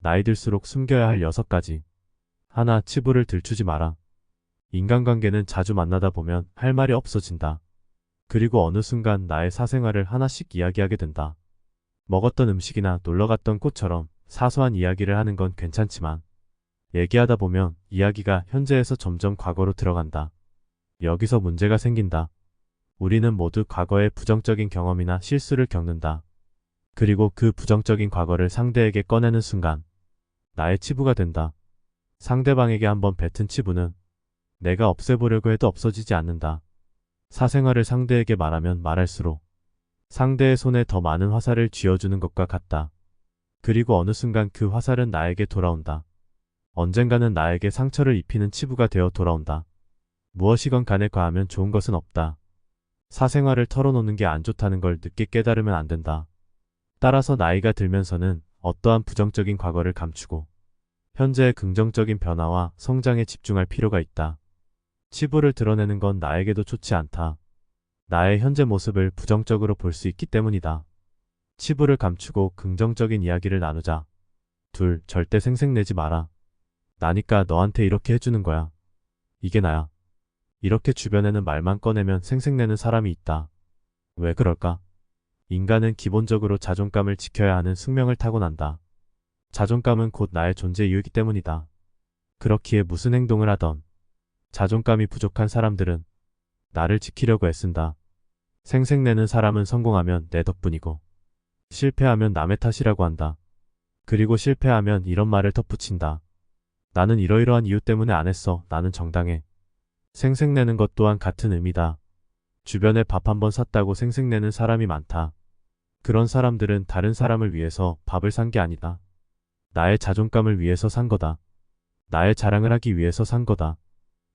나이 들수록 숨겨야 할 6가지. 하나, 치부를 들추지 마라. 인간관계는 자주 만나다 보면 할 말이 없어진다. 그리고 어느 순간 나의 사생활을 하나씩 이야기하게 된다. 먹었던 음식이나 놀러갔던 곳처럼 사소한 이야기를 하는 건 괜찮지만 얘기하다 보면 이야기가 현재에서 점점 과거로 들어간다. 여기서 문제가 생긴다. 우리는 모두 과거의 부정적인 경험이나 실수를 겪는다. 그리고 그 부정적인 과거를 상대에게 꺼내는 순간 나의 치부가 된다. 상대방에게 한번 뱉은 치부는 내가 없애보려고 해도 없어지지 않는다. 사생활을 상대에게 말하면 말할수록 상대의 손에 더 많은 화살을 쥐어주는 것과 같다. 그리고 어느 순간 그 화살은 나에게 돌아온다. 언젠가는 나에게 상처를 입히는 치부가 되어 돌아온다. 무엇이건 간에 과하면 좋은 것은 없다. 사생활을 털어놓는 게 안 좋다는 걸 늦게 깨달으면 안 된다. 따라서 나이가 들면서는 어떠한 부정적인 과거를 감추고 현재의 긍정적인 변화와 성장에 집중할 필요가 있다. 치부를 드러내는 건 나에게도 좋지 않다. 나의 현재 모습을 부정적으로 볼 수 있기 때문이다. 치부를 감추고 긍정적인 이야기를 나누자. 둘, 절대 생색내지 마라. 나니까 너한테 이렇게 해주는 거야. 이게 나야. 이렇게 주변에는 말만 꺼내면 생색내는 사람이 있다. 왜 그럴까? 인간은 기본적으로 자존감을 지켜야 하는 숙명을 타고난다. 자존감은 곧 나의 존재 이유이기 때문이다. 그렇기에 무슨 행동을 하던 자존감이 부족한 사람들은 나를 지키려고 애쓴다. 생색내는 사람은 성공하면 내 덕분이고 실패하면 남의 탓이라고 한다. 그리고 실패하면 이런 말을 덧붙인다. 나는 이러이러한 이유 때문에 안 했어. 나는 정당해. 생색내는 것 또한 같은 의미다. 주변에 밥 한 번 샀다고 생색내는 사람이 많다. 그런 사람들은 다른 사람을 위해서 밥을 산 게 아니다. 나의 자존감을 위해서 산 거다. 나의 자랑을 하기 위해서 산 거다.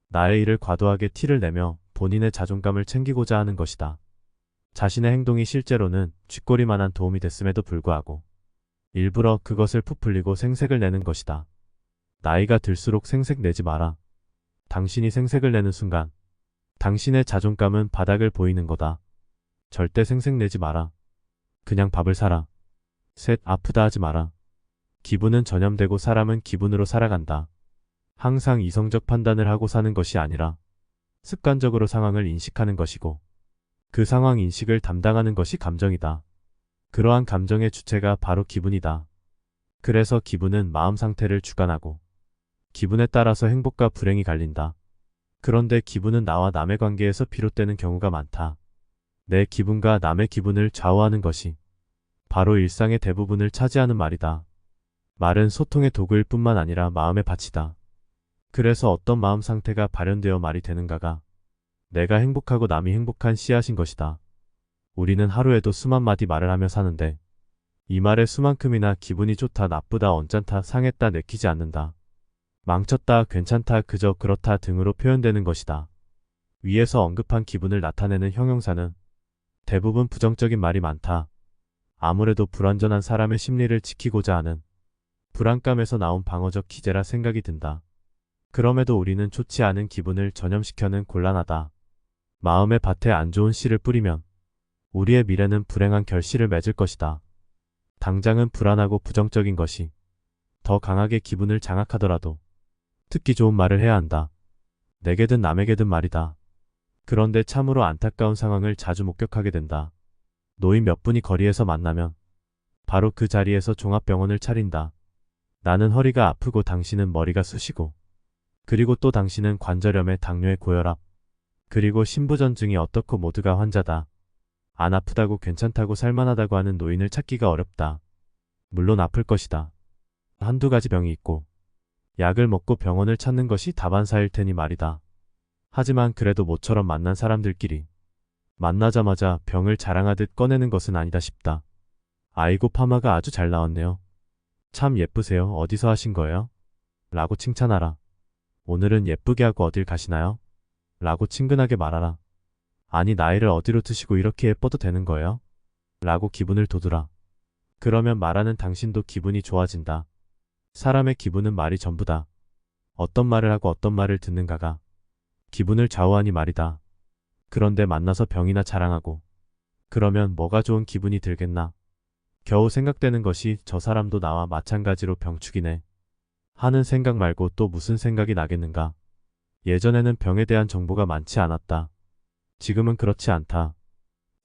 나의 일을 과도하게 티를 내며 본인의 자존감을 챙기고자 하는 것이다. 자신의 행동이 실제로는 쥐꼬리만한 도움이 됐음에도 불구하고 일부러 그것을 부풀리고 생색을 내는 것이다. 나이가 들수록 생색 내지 마라. 당신이 생색을 내는 순간 당신의 자존감은 바닥을 보이는 거다. 절대 생색 내지 마라. 그냥 밥을 사라. 셋, 아프다 하지 마라. 기분은 전염되고 사람은 기분으로 살아간다. 항상 이성적 판단을 하고 사는 것이 아니라 습관적으로 상황을 인식하는 것이고 그 상황 인식을 담당하는 것이 감정이다. 그러한 감정의 주체가 바로 기분이다. 그래서 기분은 마음 상태를 주관하고 기분에 따라서 행복과 불행이 갈린다. 그런데 기분은 나와 남의 관계에서 비롯되는 경우가 많다. 내 기분과 남의 기분을 좌우하는 것이 바로 일상의 대부분을 차지하는 말이다. 말은 소통의 도구일 뿐만 아니라 마음의 밭이다. 그래서 어떤 마음 상태가 발현되어 말이 되는가가 내가 행복하고 남이 행복한 씨앗인 것이다. 우리는 하루에도 수만 마디 말을 하며 사는데 이 말의 수만큼이나 기분이 좋다, 나쁘다, 언짢다, 상했다, 내키지 않는다. 망쳤다, 괜찮다, 그저 그렇다 등으로 표현되는 것이다. 위에서 언급한 기분을 나타내는 형용사는 대부분 부정적인 말이 많다. 아무래도 불완전한 사람의 심리를 지키고자 하는 불안감에서 나온 방어적 기제라 생각이 든다. 그럼에도 우리는 좋지 않은 기분을 전염시켜는 곤란하다. 마음의 밭에 안 좋은 씨를 뿌리면 우리의 미래는 불행한 결실을 맺을 것이다. 당장은 불안하고 부정적인 것이 더 강하게 기분을 장악하더라도 듣기 좋은 말을 해야 한다. 내게든 남에게든 말이다. 그런데 참으로 안타까운 상황을 자주 목격하게 된다. 노인 몇 분이 거리에서 만나면 바로 그 자리에서 종합병원을 차린다. 나는 허리가 아프고 당신은 머리가 쑤시고 그리고 또 당신은 관절염에 당뇨에 고혈압 그리고 신부전증이 어떻고 모두가 환자다. 안 아프다고 괜찮다고 살만하다고 하는 노인을 찾기가 어렵다. 물론 아플 것이다. 한두 가지 병이 있고 약을 먹고 병원을 찾는 것이 다반사일 테니 말이다. 하지만 그래도 모처럼 만난 사람들끼리 만나자마자 병을 자랑하듯 꺼내는 것은 아니다 싶다. 아이고 파마가 아주 잘 나왔네요. 참 예쁘세요. 어디서 하신 거예요? 라고 칭찬하라. 오늘은 예쁘게 하고 어딜 가시나요? 라고 친근하게 말하라. 아니 나이를 어디로 드시고 이렇게 예뻐도 되는 거예요? 라고 기분을 돋우라. 그러면 말하는 당신도 기분이 좋아진다. 사람의 기분은 말이 전부다. 어떤 말을 하고 어떤 말을 듣는가가 기분을 좌우하니 말이다. 그런데 만나서 병이나 자랑하고 그러면 뭐가 좋은 기분이 들겠나? 겨우 생각되는 것이 저 사람도 나와 마찬가지로 병축이네 하는 생각 말고 또 무슨 생각이 나겠는가. 예전에는 병에 대한 정보가 많지 않았다. 지금은 그렇지 않다.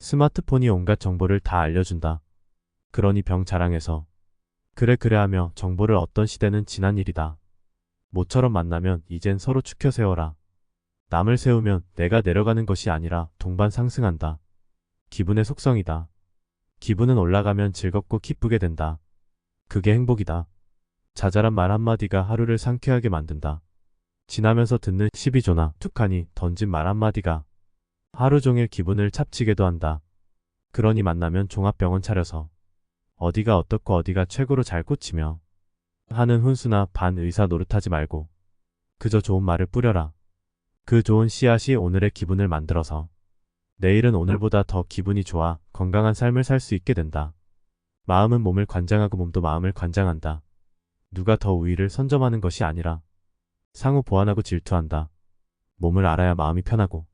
스마트폰이 온갖 정보를 다 알려준다. 그러니 병 자랑해서 그래 그래 하며 정보를 얻던 시대는 지난 일이다. 모처럼 만나면 이젠 서로 추켜 세워라. 남을 세우면 내가 내려가는 것이 아니라 동반 상승한다. 기분의 속성이다. 기분은 올라가면 즐겁고 기쁘게 된다. 그게 행복이다. 자잘한 말 한마디가 하루를 상쾌하게 만든다. 지나면서 듣는 12조나 툭하니 던진 말 한마디가 하루 종일 기분을 찹치게도 한다. 그러니 만나면 종합병원 차려서 어디가 어떻고 어디가 최고로 잘 꽂히며 하는 훈수나 반의사 노릇하지 말고 그저 좋은 말을 뿌려라. 그 좋은 씨앗이 오늘의 기분을 만들어서 내일은 오늘보다 더 기분이 좋아 건강한 삶을 살 수 있게 된다. 마음은 몸을 관장하고 몸도 마음을 관장한다. 누가 더 우위를 선점하는 것이 아니라 상호 보완하고 질투한다. 몸을 알아야 마음이 편하고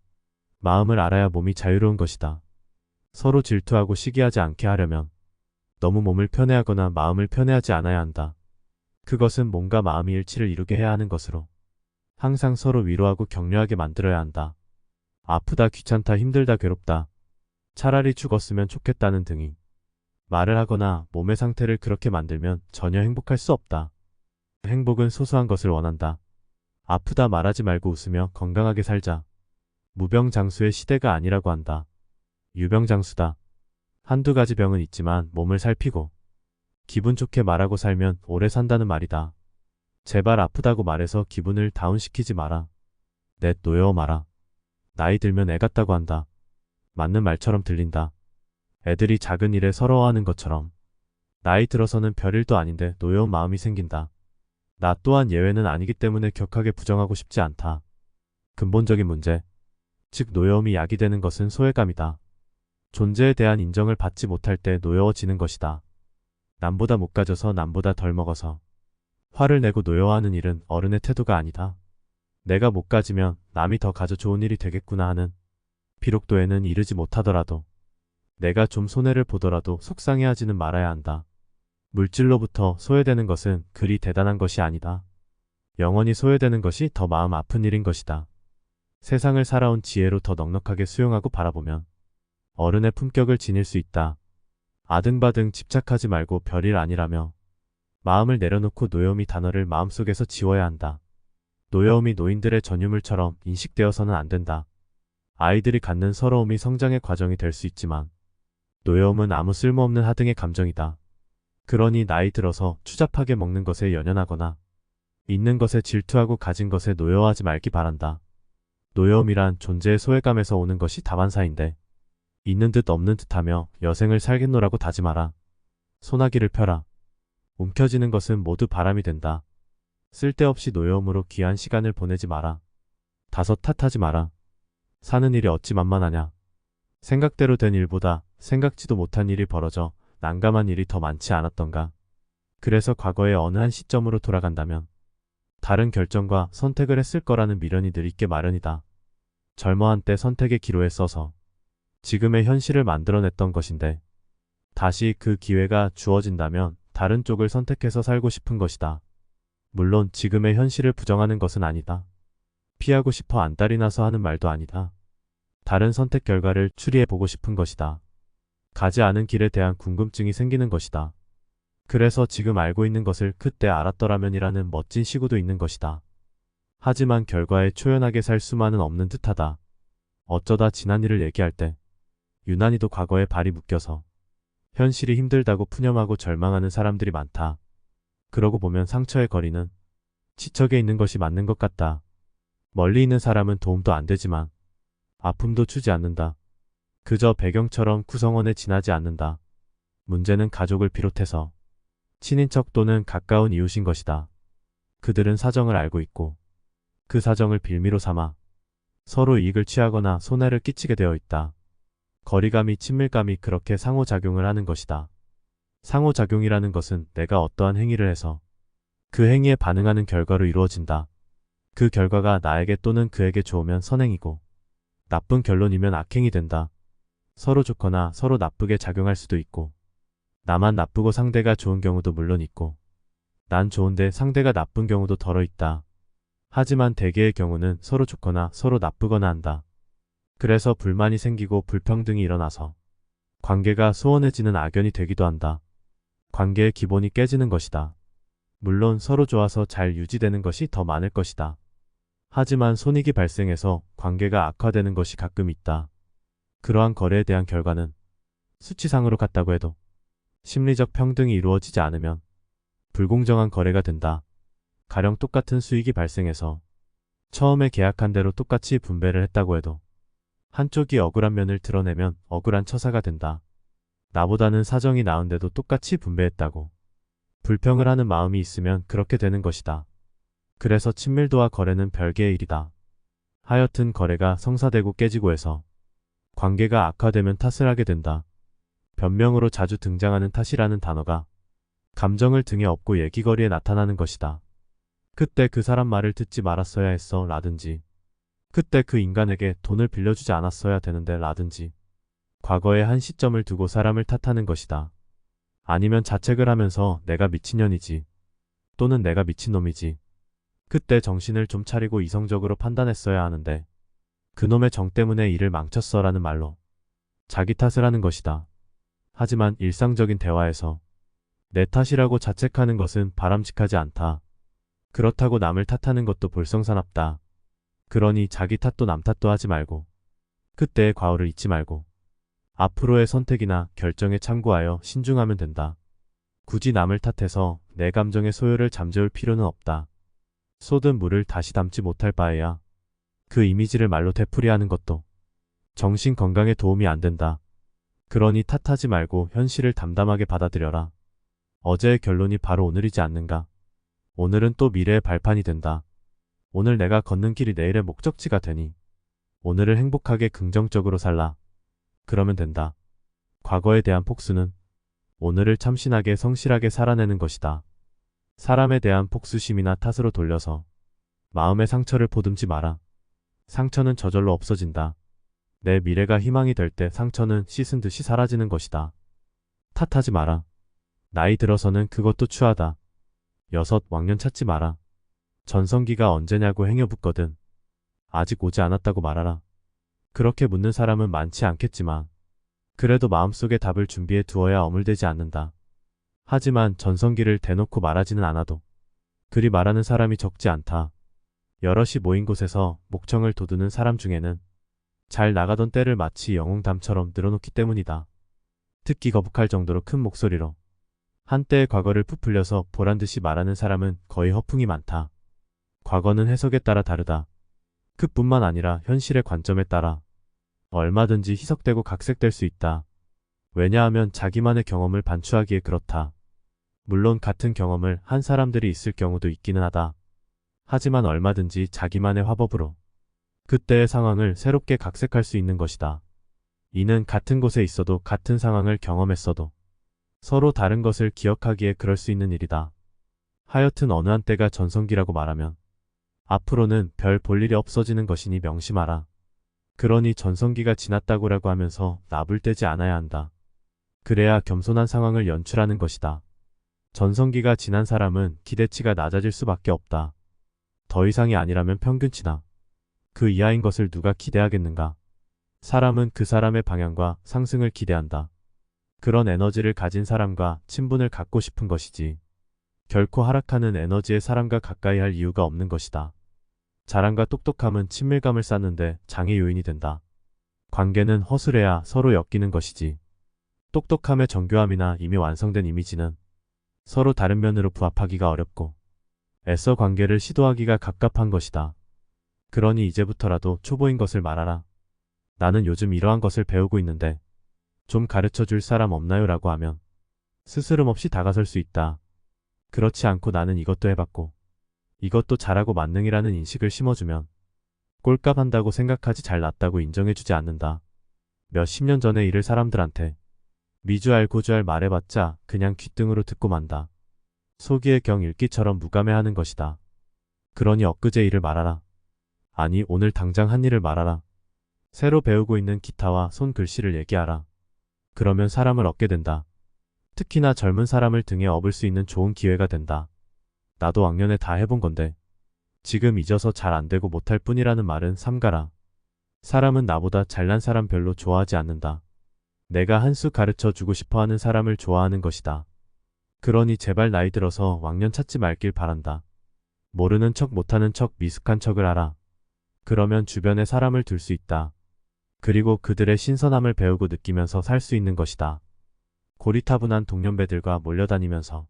마음을 알아야 몸이 자유로운 것이다. 서로 질투하고 시기하지 않게 하려면 너무 몸을 편애하거나 마음을 편애하지 않아야 한다. 그것은 몸과 마음이 일치를 이루게 해야 하는 것으로 항상 서로 위로하고 격려하게 만들어야 한다. 아프다, 귀찮다, 힘들다, 괴롭다. 차라리 죽었으면 좋겠다는 등이 말을 하거나 몸의 상태를 그렇게 만들면 전혀 행복할 수 없다. 행복은 소소한 것을 원한다. 아프다 말하지 말고 웃으며 건강하게 살자. 무병장수의 시대가 아니라고 한다. 유병장수다. 한두 가지 병은 있지만 몸을 살피고 기분 좋게 말하고 살면 오래 산다는 말이다. 제발 아프다고 말해서 기분을 다운시키지 마라. 넷 노여워 마라. 나이 들면 애 같다고 한다. 맞는 말처럼 들린다. 애들이 작은 일에 서러워하는 것처럼 나이 들어서는 별일도 아닌데 노여운 마음이 생긴다. 나 또한 예외는 아니기 때문에 격하게 부정하고 싶지 않다. 근본적인 문제, 즉 노여움이 야기되는 것은 소외감이다. 존재에 대한 인정을 받지 못할 때 노여워지는 것이다. 남보다 못 가져서 남보다 덜 먹어서 화를 내고 노여워하는 일은 어른의 태도가 아니다. 내가 못 가지면 남이 더 가져 좋은 일이 되겠구나 하는 비록 도에는 이르지 못하더라도 내가 좀 손해를 보더라도 속상해하지는 말아야 한다. 물질로부터 소외되는 것은 그리 대단한 것이 아니다. 영원히 소외되는 것이 더 마음 아픈 일인 것이다. 세상을 살아온 지혜로 더 넉넉하게 수용하고 바라보면 어른의 품격을 지닐 수 있다. 아등바등 집착하지 말고 별일 아니라며 마음을 내려놓고 노여움이 단어를 마음속에서 지워야 한다. 노여움이 노인들의 전유물처럼 인식되어서는 안 된다. 아이들이 갖는 서러움이 성장의 과정이 될 수 있지만 노여움은 아무 쓸모없는 하등의 감정이다. 그러니 나이 들어서 추잡하게 먹는 것에 연연하거나 있는 것에 질투하고 가진 것에 노여워하지 말기 바란다. 노여움이란 존재의 소외감에서 오는 것이 다반사인데 있는 듯 없는 듯하며 여생을 살겠노라고 다짐하라. 소나기를 펴라. 움켜쥐는 것은 모두 바람이 된다. 쓸데없이 노여움으로 귀한 시간을 보내지 마라. 다섯 탓하지 마라. 사는 일이 어찌 만만하냐. 생각대로 된 일보다 생각지도 못한 일이 벌어져 난감한 일이 더 많지 않았던가. 그래서 과거의 어느 한 시점으로 돌아간다면 다른 결정과 선택을 했을 거라는 미련이 늘 있게 마련이다. 젊어한 때 선택의 기로에 써서 지금의 현실을 만들어냈던 것인데 다시 그 기회가 주어진다면 다른 쪽을 선택해서 살고 싶은 것이다. 물론 지금의 현실을 부정하는 것은 아니다. 피하고 싶어 안달이 나서 하는 말도 아니다. 다른 선택 결과를 추리해보고 싶은 것이다. 가지 않은 길에 대한 궁금증이 생기는 것이다. 그래서 지금 알고 있는 것을 그때 알았더라면이라는 멋진 시구도 있는 것이다. 하지만 결과에 초연하게 살 수만은 없는 듯하다. 어쩌다 지난 일을 얘기할 때 유난히도 과거에 발이 묶여서 현실이 힘들다고 푸념하고 절망하는 사람들이 많다. 그러고 보면 상처의 거리는 지척에 있는 것이 맞는 것 같다. 멀리 있는 사람은 도움도 안 되지만 아픔도 주지 않는다. 그저 배경처럼 구성원에 지나지 않는다. 문제는 가족을 비롯해서 친인척 또는 가까운 이웃인 것이다. 그들은 사정을 알고 있고 그 사정을 빌미로 삼아 서로 이익을 취하거나 손해를 끼치게 되어 있다. 거리감이 친밀감이 그렇게 상호작용을 하는 것이다. 상호작용이라는 것은 내가 어떠한 행위를 해서 그 행위에 반응하는 결과로 이루어진다. 그 결과가 나에게 또는 그에게 좋으면 선행이고 나쁜 결론이면 악행이 된다. 서로 좋거나 서로 나쁘게 작용할 수도 있고 나만 나쁘고 상대가 좋은 경우도 물론 있고, 난 좋은데 상대가 나쁜 경우도 덜어 있다. 하지만 대개의 경우는 서로 좋거나 서로 나쁘거나 한다. 그래서 불만이 생기고 불평등이 일어나서 관계가 소원해지는 악연이 되기도 한다. 관계의 기본이 깨지는 것이다. 물론 서로 좋아서 잘 유지되는 것이 더 많을 것이다. 하지만 손익이 발생해서 관계가 악화되는 것이 가끔 있다. 그러한 거래에 대한 결과는 수치상으로 같다고 해도 심리적 평등이 이루어지지 않으면 불공정한 거래가 된다. 가령 똑같은 수익이 발생해서 처음에 계약한 대로 똑같이 분배를 했다고 해도 한쪽이 억울한 면을 드러내면 억울한 처사가 된다. 나보다는 사정이 나은데도 똑같이 분배했다고 불평을 하는 마음이 있으면 그렇게 되는 것이다. 그래서 친밀도와 거래는 별개의 일이다. 하여튼 거래가 성사되고 깨지고 해서 관계가 악화되면 탓을 하게 된다. 변명으로 자주 등장하는 탓이라는 단어가 감정을 등에 업고 얘기거리에 나타나는 것이다. 그때 그 사람 말을 듣지 말았어야 했어 라든지, 그때 그 인간에게 돈을 빌려주지 않았어야 되는데 라든지, 과거의 한 시점을 두고 사람을 탓하는 것이다. 아니면 자책을 하면서 내가 미친년이지, 또는 내가 미친놈이지, 그때 정신을 좀 차리고 이성적으로 판단했어야 하는데 그놈의 정 때문에 일을 망쳤어 라는 말로 자기 탓을 하는 것이다. 하지만 일상적인 대화에서 내 탓이라고 자책하는 것은 바람직하지 않다. 그렇다고 남을 탓하는 것도 볼성사납다. 그러니 자기 탓도 남 탓도 하지 말고 그때의 과오를 잊지 말고 앞으로의 선택이나 결정에 참고하여 신중하면 된다. 굳이 남을 탓해서 내 감정의 소요를 잠재울 필요는 없다. 쏟은 물을 다시 담지 못할 바에야 그 이미지를 말로 되풀이하는 것도 정신 건강에 도움이 안 된다. 그러니 탓하지 말고 현실을 담담하게 받아들여라. 어제의 결론이 바로 오늘이지 않는가? 오늘은 또 미래의 발판이 된다. 오늘 내가 걷는 길이 내일의 목적지가 되니 오늘을 행복하게 긍정적으로 살라. 그러면 된다. 과거에 대한 폭수는 오늘을 참신하게 성실하게 살아내는 것이다. 사람에 대한 폭수심이나 탓으로 돌려서 마음의 상처를 보듬지 마라. 상처는 저절로 없어진다. 내 미래가 희망이 될 때 상처는 씻은 듯이 사라지는 것이다. 탓하지 마라. 나이 들어서는 그것도 추하다. 6 왕년 찾지 마라. 전성기가 언제냐고 행여붙거든 아직 오지 않았다고 말하라. 그렇게 묻는 사람은 많지 않겠지만 그래도 마음속에 답을 준비해 두어야 어물되지 않는다. 하지만 전성기를 대놓고 말하지는 않아도 그리 말하는 사람이 적지 않다. 여럿이 모인 곳에서 목청을 돋우는 사람 중에는 잘 나가던 때를 마치 영웅담처럼 늘어놓기 때문이다. 듣기 거북할 정도로 큰 목소리로 한때의 과거를 부풀려서 보란듯이 말하는 사람은 거의 허풍이 많다. 과거는 해석에 따라 다르다. 그뿐만 아니라 현실의 관점에 따라 얼마든지 희석되고 각색될 수 있다. 왜냐하면 자기만의 경험을 반추하기에 그렇다. 물론 같은 경험을 한 사람들이 있을 경우도 있기는 하다. 하지만 얼마든지 자기만의 화법으로 그때의 상황을 새롭게 각색할 수 있는 것이다. 이는 같은 곳에 있어도 같은 상황을 경험했어도 서로 다른 것을 기억하기에 그럴 수 있는 일이다. 하여튼 어느 한때가 전성기라고 말하면 앞으로는 별 볼 일이 없어지는 것이니 명심하라. 그러니 전성기가 지났다고라고 하면서 나불대지 않아야 한다. 그래야 겸손한 상황을 연출하는 것이다. 전성기가 지난 사람은 기대치가 낮아질 수밖에 없다. 더 이상이 아니라면 평균치나 그 이하인 것을 누가 기대하겠는가? 사람은 그 사람의 방향과 상승을 기대한다. 그런 에너지를 가진 사람과 친분을 갖고 싶은 것이지 결코 하락하는 에너지의 사람과 가까이 할 이유가 없는 것이다. 자랑과 똑똑함은 친밀감을 쌓는데 장애 요인이 된다. 관계는 허술해야 서로 엮이는 것이지 똑똑함의 정교함이나 이미 완성된 이미지는 서로 다른 면으로 부합하기가 어렵고 애써 관계를 시도하기가 갑갑한 것이다. 그러니 이제부터라도 초보인 것을 말하라. 나는 요즘 이러한 것을 배우고 있는데 좀 가르쳐 줄 사람 없나요? 라고 하면 스스럼 없이 다가설 수 있다. 그렇지 않고 나는 이것도 해봤고 이것도 잘하고 만능이라는 인식을 심어주면 꼴값 한다고 생각하지 잘났다고 인정해주지 않는다. 몇십 년 전의 일을 사람들한테 미주알 고주알 말해봤자 그냥 귓등으로 듣고 만다. 소기의 경 읽기처럼 무감해하는 것이다. 그러니 엊그제 일을 말하라. 아니 오늘 당장 한 일을 말하라. 새로 배우고 있는 기타와 손글씨를 얘기하라. 그러면 사람을 얻게 된다. 특히나 젊은 사람을 등에 업을 수 있는 좋은 기회가 된다. 나도 왕년에 다 해본 건데 지금 잊어서 잘 안 되고 못할 뿐이라는 말은 삼가라. 사람은 나보다 잘난 사람 별로 좋아하지 않는다. 내가 한 수 가르쳐 주고 싶어 하는 사람을 좋아하는 것이다. 그러니 제발 나이 들어서 왕년 찾지 말길 바란다. 모르는 척 못하는 척 미숙한 척을 하라. 그러면 주변에 사람을 둘 수 있다. 그리고 그들의 신선함을 배우고 느끼면서 살 수 있는 것이다. 고리타분한 동년배들과 몰려다니면서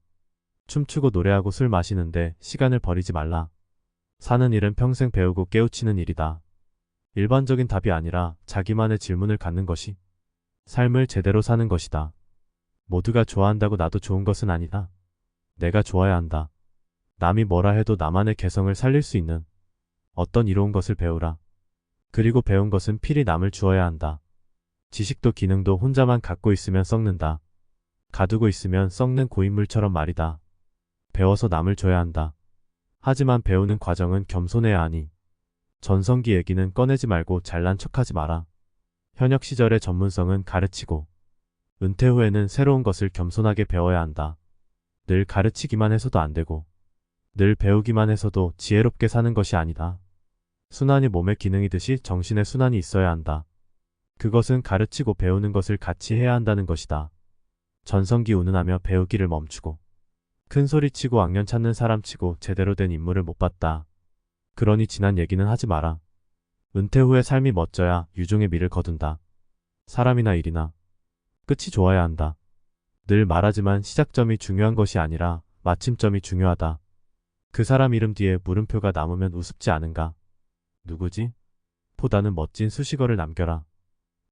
춤추고 노래하고 술 마시는데 시간을 버리지 말라. 사는 일은 평생 배우고 깨우치는 일이다. 일반적인 답이 아니라 자기만의 질문을 갖는 것이 삶을 제대로 사는 것이다. 모두가 좋아한다고 나도 좋은 것은 아니다. 내가 좋아야 한다. 남이 뭐라 해도 나만의 개성을 살릴 수 있는 어떤 이로운 것을 배우라. 그리고 배운 것은 필히 남을 주어야 한다. 지식도 기능도 혼자만 갖고 있으면 썩는다. 가두고 있으면 썩는 고인물처럼 말이다. 배워서 남을 줘야 한다. 하지만 배우는 과정은 겸손해야 하니 전성기 얘기는 꺼내지 말고 잘난 척하지 마라. 현역 시절의 전문성은 가르치고 은퇴 후에는 새로운 것을 겸손하게 배워야 한다. 늘 가르치기만 해서도 안 되고 늘 배우기만 해서도 지혜롭게 사는 것이 아니다. 순환이 몸의 기능이듯이 정신의 순환이 있어야 한다. 그것은 가르치고 배우는 것을 같이 해야 한다는 것이다. 전성기 운운하며 배우기를 멈추고 큰 소리치고 왕년 찾는 사람치고 제대로 된 인물을 못 봤다. 그러니 지난 얘기는 하지 마라. 은퇴 후의 삶이 멋져야 유종의 미를 거둔다. 사람이나 일이나 끝이 좋아야 한다. 늘 말하지만 시작점이 중요한 것이 아니라 마침점이 중요하다. 그 사람 이름 뒤에 물음표가 남으면 우습지 않은가? 누구지? 보다는 멋진 수식어를 남겨라.